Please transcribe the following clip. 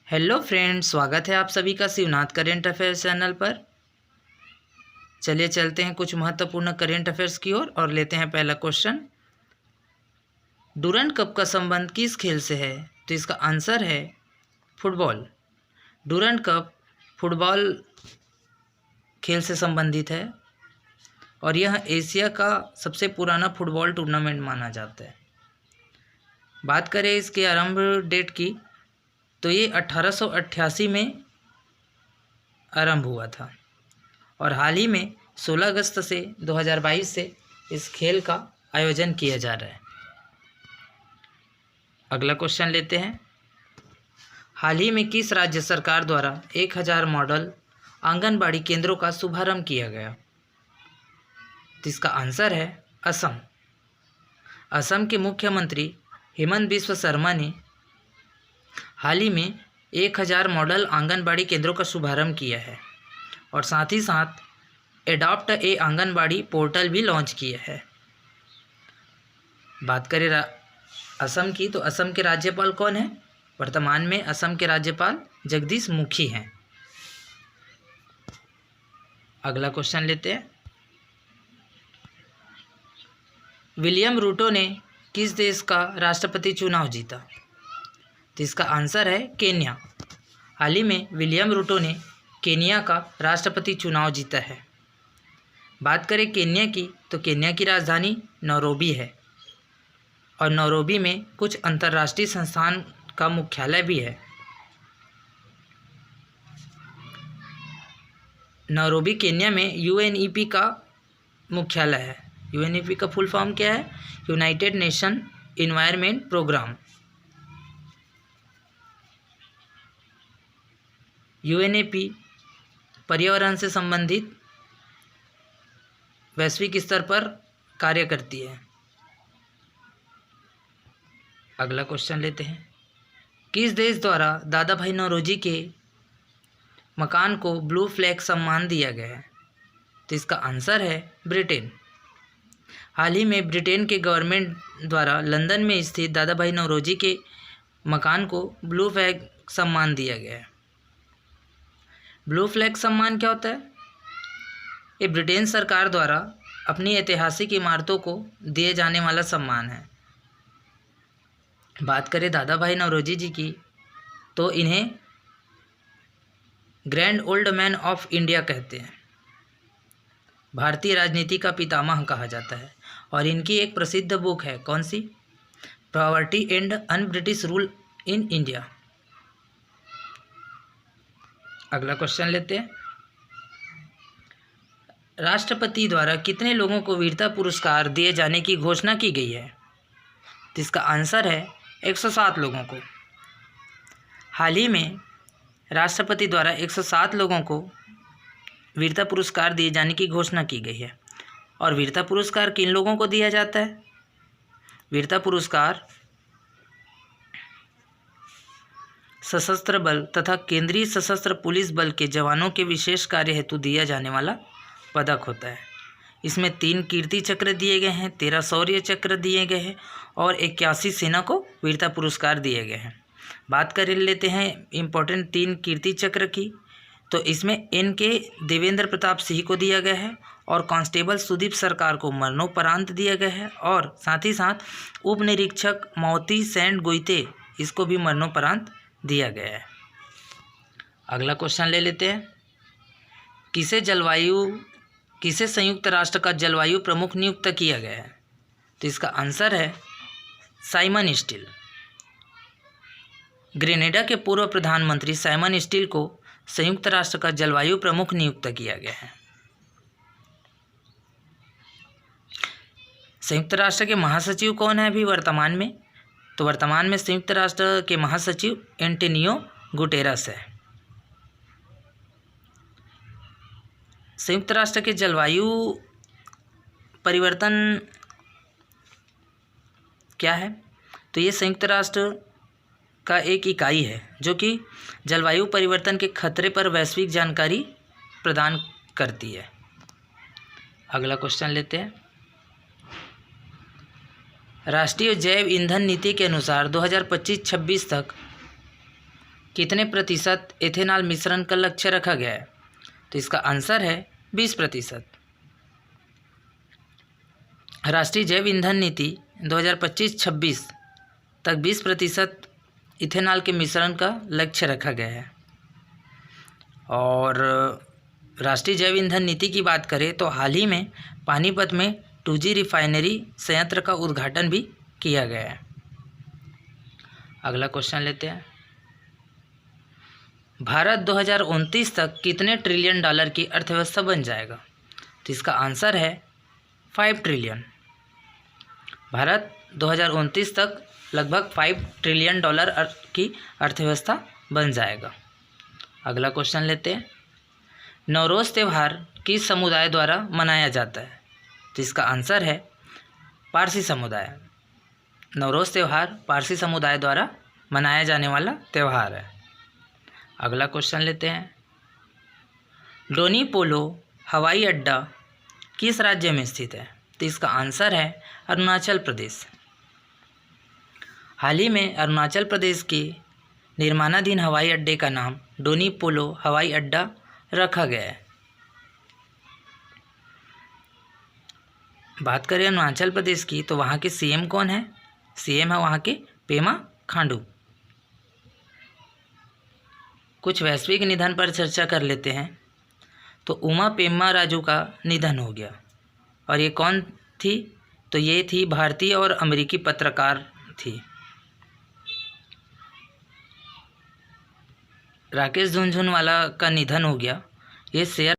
Hello friends, स्वागत है आप सभी का शिवनाथ करेंट अफेयर्स चैनल पर। चलिए चलते हैं कुछ महत्वपूर्ण करेंट अफेयर्स की ओर और लेते हैं पहला क्वेश्चन। डूरंड कप का संबंध किस खेल से है? तो इसका आंसर है फुटबॉल। डूरंड कप फुटबॉल खेल से संबंधित है और यह एशिया का सबसे पुराना फुटबॉल टूर्नामेंट माना जाता है। बात करें इसके आरंभ डेट की तो ये 1888 में आरंभ हुआ था और हाल ही में 16 अगस्त से 2022 से इस खेल का आयोजन किया जा रहा है। अगला क्वेश्चन लेते हैं। हाल ही में किस राज्य सरकार द्वारा 1000 मॉडल आंगनबाड़ी केंद्रों का शुभारंभ किया गया? तो इसका आंसर है असम। असम के मुख्यमंत्री हेमंत बिस्व शर्मा ने हाल ही में 1000 मॉडल आंगनबाड़ी केंद्रों का शुभारंभ किया है और साथ ही साथ एडॉप्ट ए आंगनबाड़ी पोर्टल भी लॉन्च किया है। बात करें असम की तो असम के राज्यपाल कौन है? वर्तमान में असम के राज्यपाल जगदीश मुखी हैं। अगला क्वेश्चन लेते हैं। विलियम रूटो ने किस देश का राष्ट्रपति चुनाव जीता? तो इसका आंसर है केन्या। हाल ही में विलियम रूटो ने केन्या का राष्ट्रपति चुनाव जीता है। बात करें केन्या की तो केन्या की राजधानी नैरोबी है और नैरोबी में कुछ अंतर्राष्ट्रीय संस्थान का मुख्यालय भी है। नैरोबी केन्या में यूएनईपी का मुख्यालय है। यूएनईपी का फुल फॉर्म क्या है? United Nation Environment Programme. UNEP पर्यावरण से संबंधित वैश्विक स्तर पर कार्य करती है। अगला क्वेश्चन लेते हैं। किस देश द्वारा दादा भाई नौरोजी के मकान को ब्लू फ्लैग सम्मान दिया गया है? तो इसका आंसर है ब्रिटेन। हाल ही में ब्रिटेन के गवर्नमेंट द्वारा लंदन में स्थित दादा भाई नौरोजी के मकान को ब्लू फ्लैग सम्मान दिया गया है। ब्लू फ्लैग सम्मान क्या होता है? ये ब्रिटेन सरकार द्वारा अपनी ऐतिहासिक इमारतों को दिए जाने वाला सम्मान है। बात करें दादा भाई नौरोजी जी की तो इन्हें grand old man of India कहते हैं। भारतीय राजनीति का पितामह कहा जाता है और इनकी एक प्रसिद्ध बुक है, कौन सी? Poverty and un British rule in India. अगला क्वेश्चन लेते हैं। राष्ट्रपति द्वारा कितने लोगों को वीरता पुरस्कार दिए जाने की घोषणा की गई है? तो इसका आंसर है 107 लोगों को। हाल ही में राष्ट्रपति द्वारा 107 लोगों को वीरता पुरस्कार दिए जाने की घोषणा की गई है। और वीरता पुरस्कार किन लोगों को दिया जाता है? वीरता पुरस्कार सशस्त्र बल तथा केंद्रीय सशस्त्र पुलिस बल के जवानों के विशेष कार्य हेतु दिया जाने वाला पदक होता है। इसमें 3 कीर्ति चक्र दिए गए हैं, 13 शौर्य चक्र दिए गए हैं और 81 सेना को वीरता पुरस्कार दिए गए हैं। बात कर लेते हैं इम्पोर्टेंट 3 कीर्ति चक्र की तो इसमें इनके देवेंद्र प्रताप सिंह को दिया गया है और कांस्टेबल सुदीप सरकार को मरणोपरांत दिया गया है और साथ ही साथ उप निरीक्षक मोती सेंट गोइते इसको भी मरणोपरांत दिया गया है। अगला क्वेश्चन ले लेते हैं। किसे संयुक्त राष्ट्र का जलवायु प्रमुख नियुक्त किया गया है? तो इसका आंसर है साइमन स्टील। ग्रेनेडा के पूर्व प्रधानमंत्री साइमन स्टील को संयुक्त राष्ट्र का जलवायु प्रमुख नियुक्त किया गया है। संयुक्त राष्ट्र के महासचिव कौन है अभी वर्तमान में? तो वर्तमान में संयुक्त राष्ट्र के महासचिव एंटोनियो गुटेरस है। संयुक्त राष्ट्र के जलवायु परिवर्तन क्या है? तो ये संयुक्त राष्ट्र का एक इकाई है जो कि जलवायु परिवर्तन के खतरे पर वैश्विक जानकारी प्रदान करती है। अगला क्वेश्चन लेते हैं। राष्ट्रीय जैव ईंधन नीति के अनुसार 2025-26 तक कितने प्रतिशत एथेनॉल मिश्रण का लक्ष्य रखा गया है? तो इसका आंसर है 20%। राष्ट्रीय जैव ईंधन नीति 2025-26 तक 20% इथेनॉल के मिश्रण का लक्ष्य रखा गया है। और राष्ट्रीय जैव ईंधन नीति की बात करें तो हाल ही में पानीपत में 2G रिफाइनरी संयंत्र का उद्घाटन भी किया गया है। अगला क्वेश्चन लेते हैं। भारत 2029 तक कितने ट्रिलियन डॉलर की अर्थव्यवस्था बन जाएगा? तो इसका आंसर है 5 ट्रिलियन। भारत 2029 तक लगभग 5 ट्रिलियन डॉलर की अर्थव्यवस्था बन जाएगा। अगला क्वेश्चन लेते हैं। नवरोज़ त्यौहार किस समुदाय द्वारा मनाया जाता है? तो इसका आंसर है पारसी समुदाय। नवरोज़ त्यौहार पारसी समुदाय द्वारा मनाया जाने वाला त्यौहार है। अगला क्वेश्चन लेते हैं। डोनी पोलो हवाई अड्डा किस राज्य में स्थित है? तो इसका आंसर है अरुणाचल प्रदेश। हाल ही में अरुणाचल प्रदेश के निर्माणाधीन हवाई अड्डे का नाम डोनी पोलो हवाई अड्डा रखा गया है। बात करें अरुणाचल प्रदेश की तो वहाँ के सीएम कौन है? सीएम है वहाँ के पेमा खांडू। कुछ वैश्विक निधन पर चर्चा कर लेते हैं। तो उमा पेम्मा राजू का निधन हो गया। और ये कौन थी? तो ये थी भारतीय और अमेरिकी पत्रकार थी। राकेश झुनझुनवाला का निधन हो गया। ये शेयर